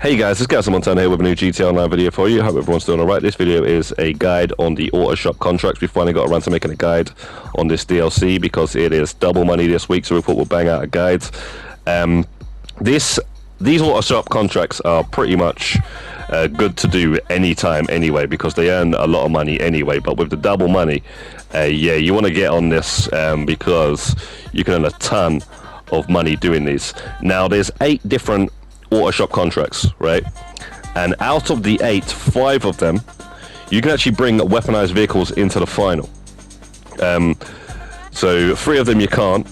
Hey guys, it's Gaz Montana here with a new GTA Online video for you. Hope everyone's doing alright. This video is a guide on the Autoshop contracts. We finally got around to making a guide on this DLC because it is double money this week, so we thought we'll bang out a guide. These Autoshop contracts are pretty much good to do anytime anyway because they earn a lot of money anyway, but with the double money, yeah, you want to get on this because you can earn a ton of money doing these. Now, there's 8 different Autoshop contracts, right? And out of the 8, 5 of them you can actually bring weaponized vehicles into the final. So 3 of them you can't.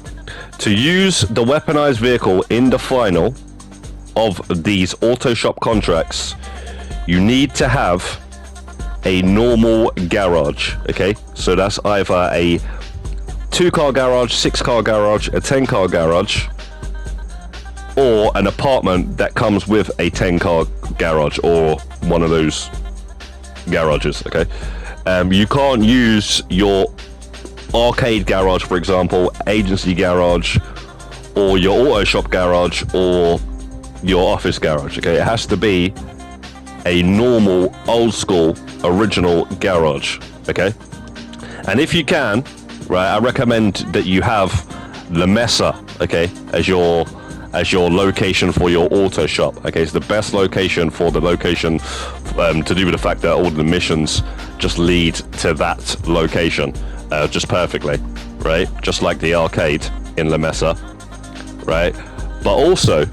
To use the weaponized vehicle in the final of these Autoshop contracts, you need to have a normal garage. Okay, so that's either a 2-car garage, 6-car garage, a 10-car garage, or an apartment that comes with a 10-car garage or one of those garages. Okay, you can't use your arcade garage, for example, agency garage, or your Autoshop garage, or your office garage. Okay, it has to be a normal, old school, original garage. Okay, and if you can, right, I recommend that you have La Mesa, okay, as your location for your auto shop. Okay, it's the best location for the location to do with the fact that all the missions just lead to that location just perfectly, right? Just like the arcade in La Mesa, right? But also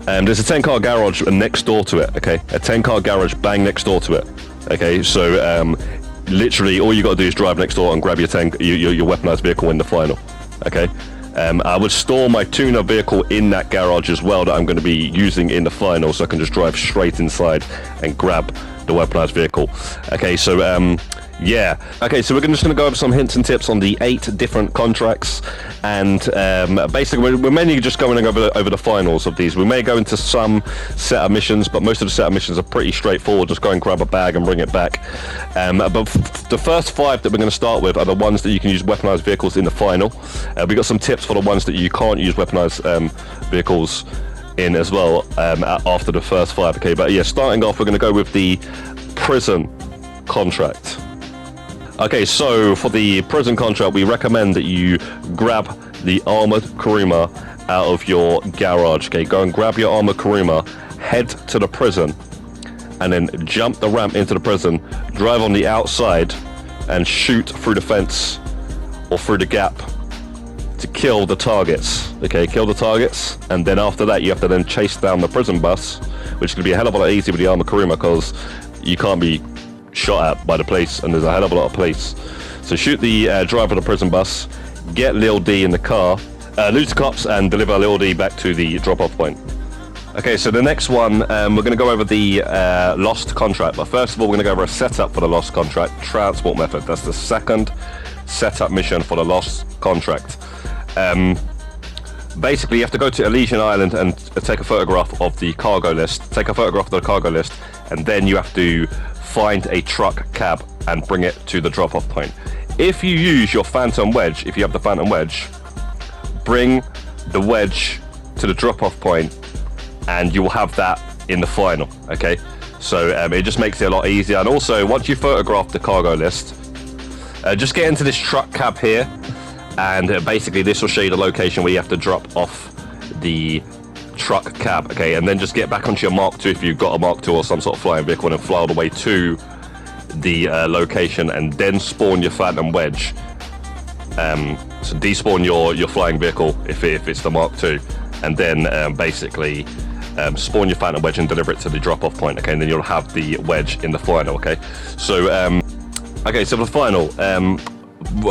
there's a 10-car garage next door to it. Okay, a 10-car garage bang next door to it. Okay, so literally all you got to do is drive next door and grab your weaponized vehicle in the final. Okay, I would store my tuner vehicle in that garage as well that I'm going to be using in the final, so I can just drive straight inside and grab the weaponized vehicle. Okay, so yeah. Okay, so we're just going to go over some hints and tips on the 8 different contracts, and basically we're mainly just going over the finals of these. We may go into some setup missions, but most of the setup missions are pretty straightforward. Just go and grab a bag and bring it back. But the first 5 that we're going to start with are the ones that you can use weaponized vehicles in the final. We got some tips for the ones that you can't use weaponized vehicles in as well after the first 5. Okay, but yeah, starting off, we're going to go with the prison contract. Okay, so for the prison contract, we recommend that you grab the Armoured Karuma out of your garage. Okay, go and grab your Armoured Karuma, head to the prison, and then jump the ramp into the prison, drive on the outside, and shoot through the fence or through the gap to kill the targets. Okay, kill the targets, and then after that, you have to then chase down the prison bus, which can be a hell of a lot easier with the Armoured Karuma because you can't be shot at by the police, and there's a hell of a lot of police. So shoot the driver of the prison bus, get Lil D in the car, lose the cops, and deliver Lil D back to the drop-off point. Okay, so the next one, we're going to go over the lost contract, but first of all, we're going to go over a setup for the lost contract, transport method. That's the second setup mission for the lost contract. Basically, you have to go to Elysian Island and take a photograph of the cargo list, and then you have to find a truck cab and bring it to the drop-off point. If you use your Phantom Wedge, if you have the Phantom Wedge, bring the wedge to the drop-off point and you will have that in the final. Okay, so it just makes it a lot easier. And also, once you photograph the cargo list, just get into this truck cab here, and basically this will show you the location where you have to drop off the truck cab. Okay, and then just get back onto your Mark II if you've got a Mark II or some sort of flying vehicle, and then fly all the way to the location, and then spawn your Phantom Wedge. So despawn your flying vehicle if it's the Mark II, and then basically spawn your Phantom Wedge and deliver it to the drop-off point. Okay, and then you'll have the wedge in the final. Okay, so okay, so for the final,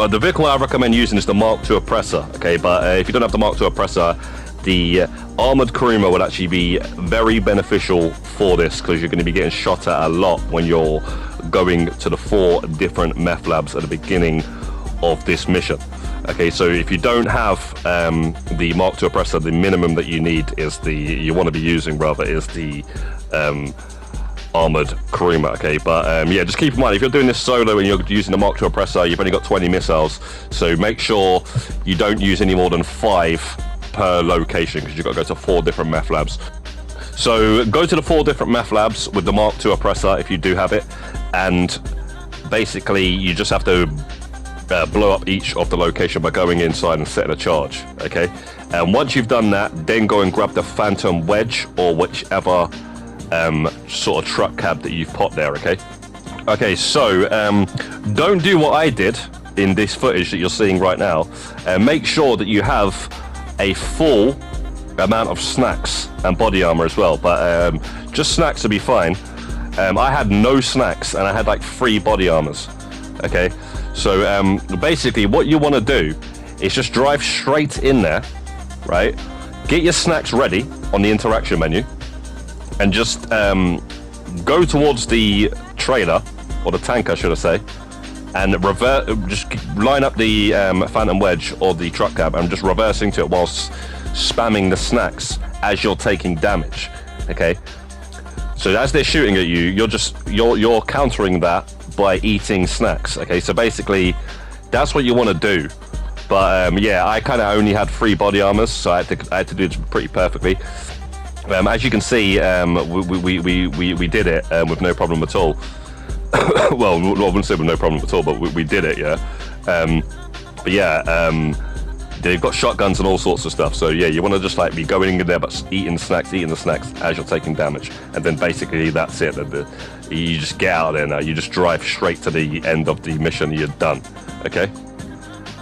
the vehicle I recommend using is the Mark II Oppressor. Okay, but if you don't have the Mark II Oppressor, the Armoured Karuma will actually be very beneficial for this, because you're going to be getting shot at a lot when you're going to the 4 different meth labs at the beginning of this mission. Okay, so if you don't have the Mark II Oppressor, the minimum that you need is you want to be using is the Armoured Karuma. Okay, but yeah, just keep in mind, if you're doing this solo and you're using the Mark II Oppressor, you've only got 20 missiles, so make sure you don't use any more than 5 per location, because you've got to go to 4 different meth labs. So go to the 4 different meth labs with the Mark II Oppressor if you do have it, and basically you just have to blow up each of the location by going inside and setting a charge, okay? And once you've done that, then go and grab the Phantom Wedge or whichever sort of truck cab that you've popped there, okay? Okay, so don't do what I did in this footage that you're seeing right now. Make sure that you have a full amount of snacks and body armor as well, but just snacks will be fine. I had no snacks and I had like 3 body armors, okay? So basically what you want to do is just drive straight in there, right? Get your snacks ready on the interaction menu and just go towards the trailer, or the tanker should I say, and just line up the Phantom Wedge or the truck cab and just reversing to it whilst spamming the snacks as you're taking damage, okay? So as they're shooting at you, you're countering that by eating snacks, okay? So basically that's what you want to do. But yeah, I kind of only had 3 body armors, so I had to do it pretty perfectly. As you can see, we did it with no problem at all. Well, I wouldn't say with no problem at all, but we did it, yeah. But yeah, they've got shotguns and all sorts of stuff. So yeah, you want to just like be going in there, but eating the snacks as you're taking damage, and then basically that's it. You just get out of there now. You just drive straight to the end of the mission. You're done, okay?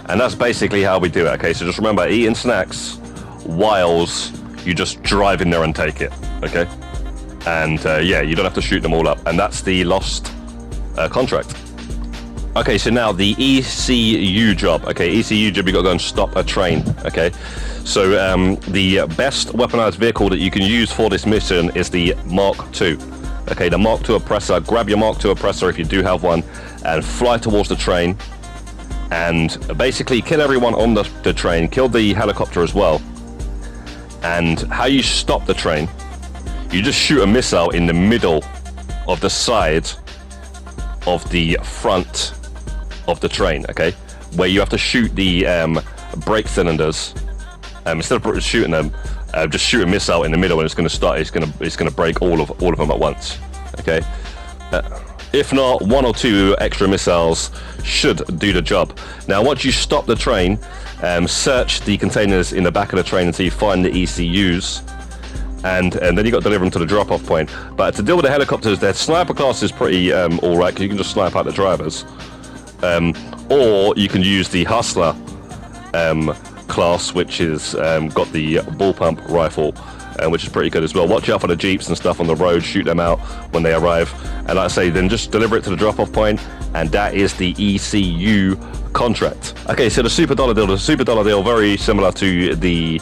And that's basically how we do it, okay? So just remember, eating snacks whilst you just drive in there and take it, okay? And yeah, you don't have to shoot them all up. And that's the lost contract. Okay, so now the ECU job. Okay, ECU job, you got to go and stop a train, okay? So the best weaponized vehicle that you can use for this mission is the Mark II. Okay, the Mark II Oppressor. Grab your Mark II Oppressor if you do have one and fly towards the train and basically kill everyone on the train, kill the helicopter as well. And how you stop the train, you just shoot a missile in the middle of the side of the front of the train, okay? Where you have to shoot the brake cylinders. Instead of shooting them, just shoot a missile in the middle, and it's going to break all of them at once, okay? If not, 1 or 2 extra missiles should do the job. Now, once you stop the train, search the containers in the back of the train until you find the ECUs, and then you got to deliver them to the drop-off point. But to deal with the helicopters, their sniper class is pretty alright, because you can just snipe out the drivers. Or you can use the Hustler class, which is got the ball pump rifle, which is pretty good as well. Watch out for the jeeps and stuff on the road, shoot them out when they arrive, and like I say, then just deliver it to the drop-off point, and that is the ECU contract. Okay, so the Superdollar Deal. The Superdollar Deal, very similar to the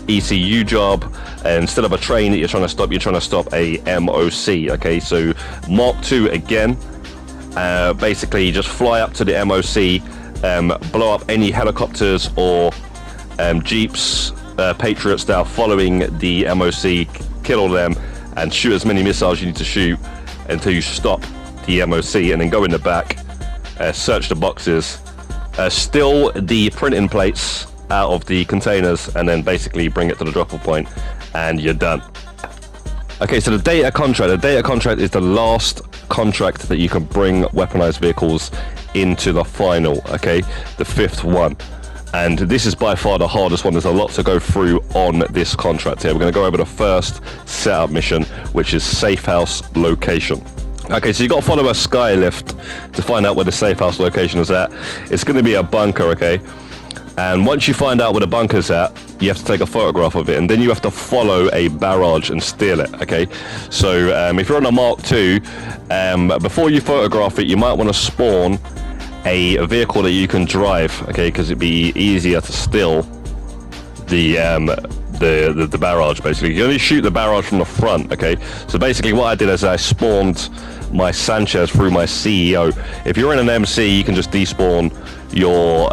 ECU job. Instead of a train that you're trying to stop a MOC, okay? So Mark II again, basically just fly up to the MOC, blow up any helicopters or jeeps, Patriot style, following the MOC, kill all of them, and shoot as many missiles you need to shoot until you stop the MOC, and then go in the back, search the boxes, steal the printing plates out of the containers, and then basically bring it to the drop-off point, and you're done. Okay, so the data contract is the last contract that you can bring weaponized vehicles into the final, okay, the 5th one. And this is by far the hardest one. There's a lot to go through on this contract here. We're going to go over the first setup mission, which is safe house location. Okay, so you got to follow a sky lift to find out where the safe house location is at. It's going to be a bunker, okay? And once you find out where the bunker's at, you have to take a photograph of it, and then you have to follow a barrage and steal it, okay? So if you're on a Mark II, before you photograph it, you might want to spawn a vehicle that you can drive, okay? Because it'd be easier to steal the barrage, basically. You only shoot the barrage from the front, okay? So basically what I did is I spawned my Sanchez through my CEO. If you're in an MC, you can just despawn your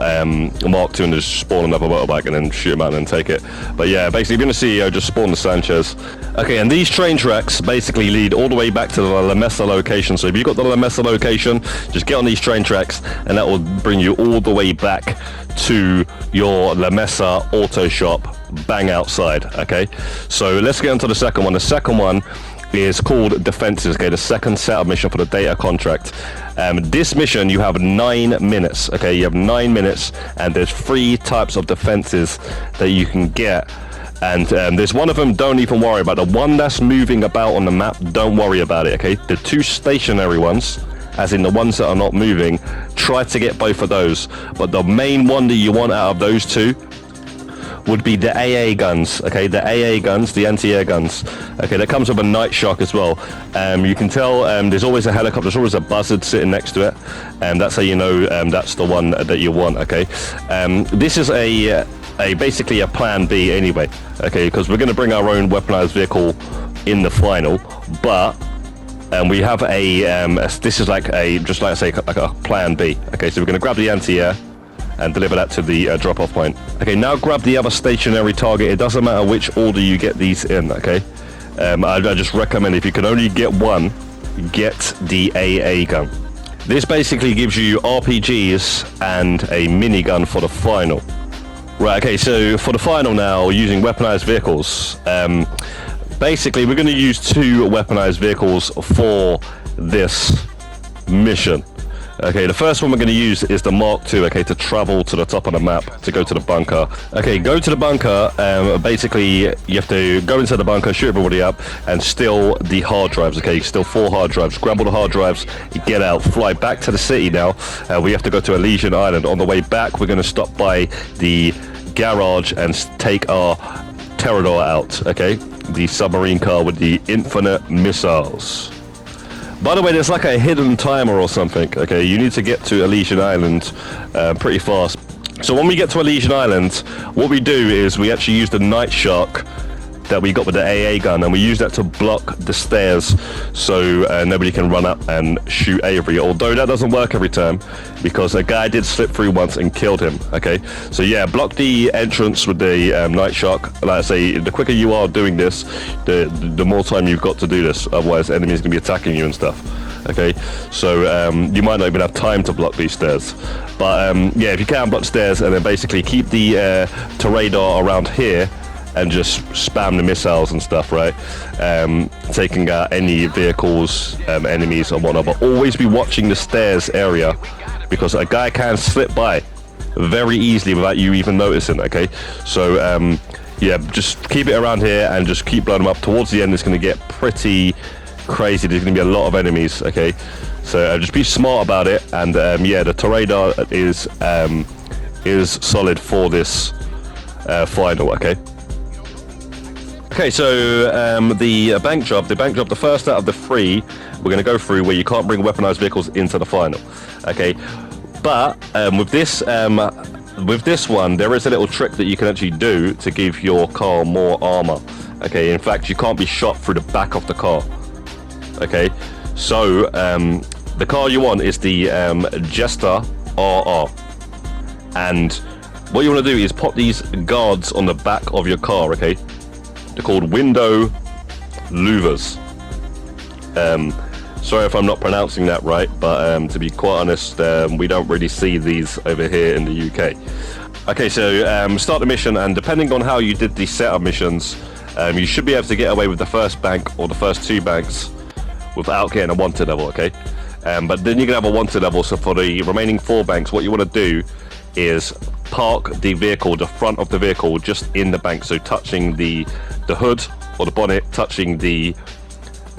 Mark II and just spawn another motorbike and then shoot them out and then take it. But yeah, basically if you're in a CEO, just spawn the Sanchez. Okay, and these train tracks basically lead all the way back to the La Mesa location. So if you've got the La Mesa location, just get on these train tracks and that will bring you all the way back to your La Mesa Autoshop bang outside. Okay, so let's get into the second one. The second one is called Defenses. Okay, the second setup mission for the data contract. This mission, you have 9 minutes. Okay, you have 9 minutes, and there's 3 types of defenses that you can get. And there's one of them, don't even worry about. The one that's moving about on the map, don't worry about it. Okay, the 2 stationary ones, as in the ones that are not moving, try to get both of those. But the main one that you want out of those 2 would be the AA guns. Okay, the AA guns, the anti-air guns. Okay, that comes with a night shock as well. You can tell there's always a helicopter, there's always a buzzard sitting next to it, and that's how you know that's the one that you want. Okay, this is basically a plan B anyway. Okay, because we're going to bring our own weaponized vehicle in the final, but we have this is like a plan B. Okay, so we're going to grab the anti-air and deliver that to the drop-off point. Okay, now grab the other stationary target. It doesn't matter which order you get these in. Okay, I just recommend, if you can only get one, get the AA gun. This basically gives you RPGs and a minigun for the final. Right, okay, so for the final now, using weaponized vehicles, basically we're going to use 2 weaponized vehicles for this mission. Okay, the first one we're going to use is the Mark II, okay, to travel to the top of the map, to go to the bunker. Okay, go to the bunker, basically you have to go into the bunker, shoot everybody up, and steal the hard drives, okay, steal 4 hard drives, grab all the hard drives, get out, fly back to the city now. We have to go to Elysian Island. On the way back, we're going to stop by the garage and take our Toreador out, okay, the submarine car with the infinite missiles. By the way, there's like a hidden timer or something. Okay, you need to get to Elysian Island pretty fast. So when we get to Elysian Island, what we do is we actually use the night shock that we got with the AA gun, and we use that to block the stairs so nobody can run up and shoot Avery, although that doesn't work every time because a guy did slip through once and killed him. Okay, so yeah, block the entrance with the night shock. Like I say, the quicker you are doing this, the more time you've got to do this, otherwise enemies can be attacking you and stuff. Okay, so you might not even have time to block these stairs, but yeah, if you can, block stairs and then basically keep the Toreador around here and just spam the missiles and stuff, right? Taking out any vehicles, enemies and whatnot, but always be watching the stairs area because a guy can slip by very easily without you even noticing, okay? So yeah, just keep it around here and just keep blowing them up. Towards the end, it's gonna get pretty crazy. There's gonna be a lot of enemies, okay? So just be smart about it, and yeah, the Toreador is solid for this final, okay? Okay, so the bank job, the first out of the 3, we're going to go through where you can't bring weaponized vehicles into the final. Okay, but with this one, there is a little trick that you can actually do to give your car more armor. Okay, in fact, you can't be shot through the back of the car. Okay, so the car you want is the Jester RR, and what you want to do is pop these guards on the back of your car. Okay. They're called window louvers. Sorry if I'm not pronouncing that right, but to be quite honest, we don't really see these over here in the UK. Okay, so start the mission, and depending on how you did the setup missions, you should be able to get away with the first bank or the first 2 banks without getting a wanted level, okay? But then you can have a wanted level, so for the remaining 4 banks, what you want to do is park the vehicle, the front of the vehicle, just in the bank, so touching the hood or the bonnet, touching the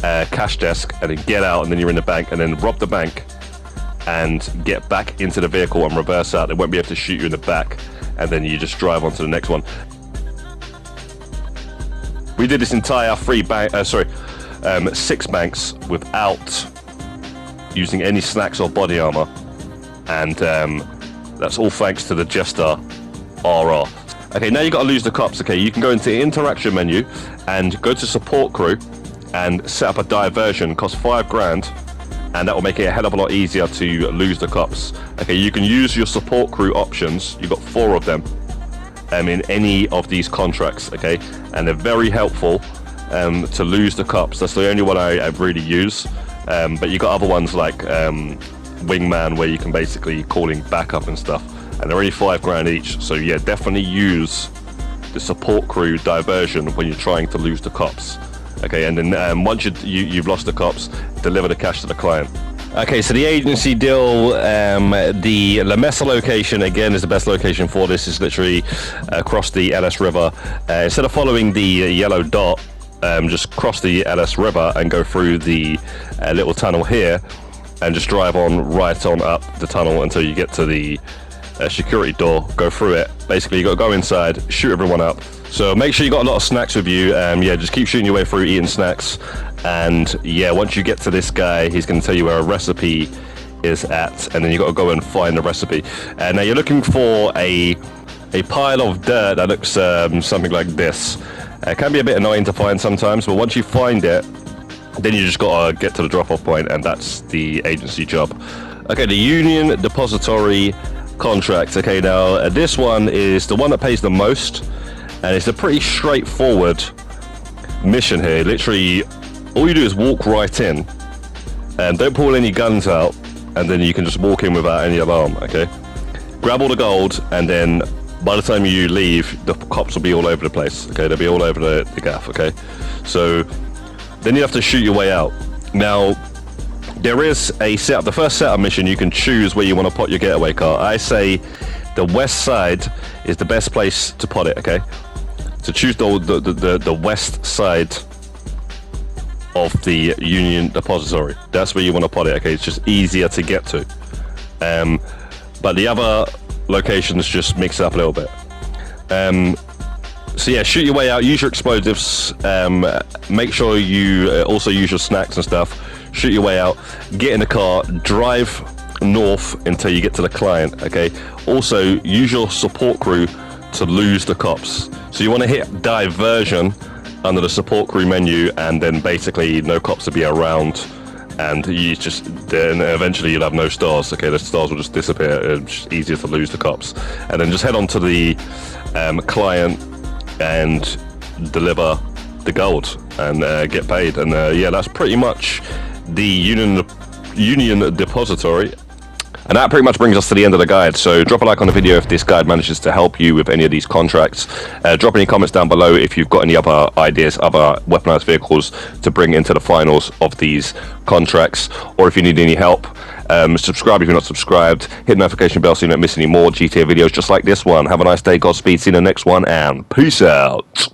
cash desk, and then get out, and then you're in the bank, and then rob the bank and get back into the vehicle and reverse out. They won't be able to shoot you in the back, and then you just drive on to the next one. We did this entire 6 banks without using any snacks or body armor, and that's all thanks to the Jester RR. Okay, now you got to lose the cops. Okay, you can go into the interaction menu and go to support crew and set up a diversion. Costs 5 grand, and that will make it a hell of a lot easier to lose the cops. Okay, you can use your support crew options. You've got 4 of them in any of these contracts. Okay, and they're very helpful to lose the cops. That's the only one I really use. But you got other ones like Wingman, where you can basically call in backup and stuff, and they're only 5 grand each. So yeah, definitely use the support crew diversion when you're trying to lose the cops. Okay, and then once you've lost the cops, deliver the cash to the client. Okay, so the agency deal, the La Mesa location, again, is the best location for this. It's literally across the LS River. Instead of following the yellow dot, just cross the LS River and go through the little tunnel here, and just drive on right on up the tunnel until you get to the security door. Go through it. Basically, you got to go inside, shoot everyone up. So make sure you got a lot of snacks with you. Yeah, just keep shooting your way through, eating snacks. And yeah, once you get to this guy, he's going to tell you where a recipe is at, and then you got to go and find the recipe. Now you're looking for a pile of dirt that looks something like this. It can be a bit annoying to find sometimes, but once you find it, then you just got to get to the drop-off point, and that's the agency job. Okay, the Union Depository contract. Okay, now this one is the one that pays the most, and it's a pretty straightforward mission here. Literally, all you do is walk right in, and don't pull any guns out, and then you can just walk in without any alarm. Okay, grab all the gold, and then by the time you leave, the cops will be all over the place. Okay, they'll be all over the gaff. Okay, so then you have to shoot your way out. Now, there is a setup. The first setup mission, you can choose where you want to put your getaway car. I say the west side is the best place to put it. Okay, so choose the west side of the Union Depository. That's where you want to put it. Okay, it's just easier to get to. But the other locations just mix it up a little bit. So yeah, shoot your way out, use your explosives, make sure you also use your snacks and stuff. Shoot your way out, get in the car, drive north until you get to the client. Okay, also use your support crew to lose the cops. So you want to hit diversion under the support crew menu, and then basically no cops will be around, and then eventually you'll have no stars. Okay, the stars will just disappear. It's just easier to lose the cops, and then just head on to the client and deliver the gold and get paid. And yeah, that's pretty much the Union Depository. And that pretty much brings us to the end of the guide. So drop a like on the video if this guide manages to help you with any of these contracts. Drop any comments down below if you've got any other ideas, other weaponized vehicles to bring into the finals of these contracts, or if you need any help. Subscribe if you're not subscribed. Hit the notification bell so you don't miss any more GTA videos just like this one. Have a nice day, Godspeed, see you in the next one, and peace out.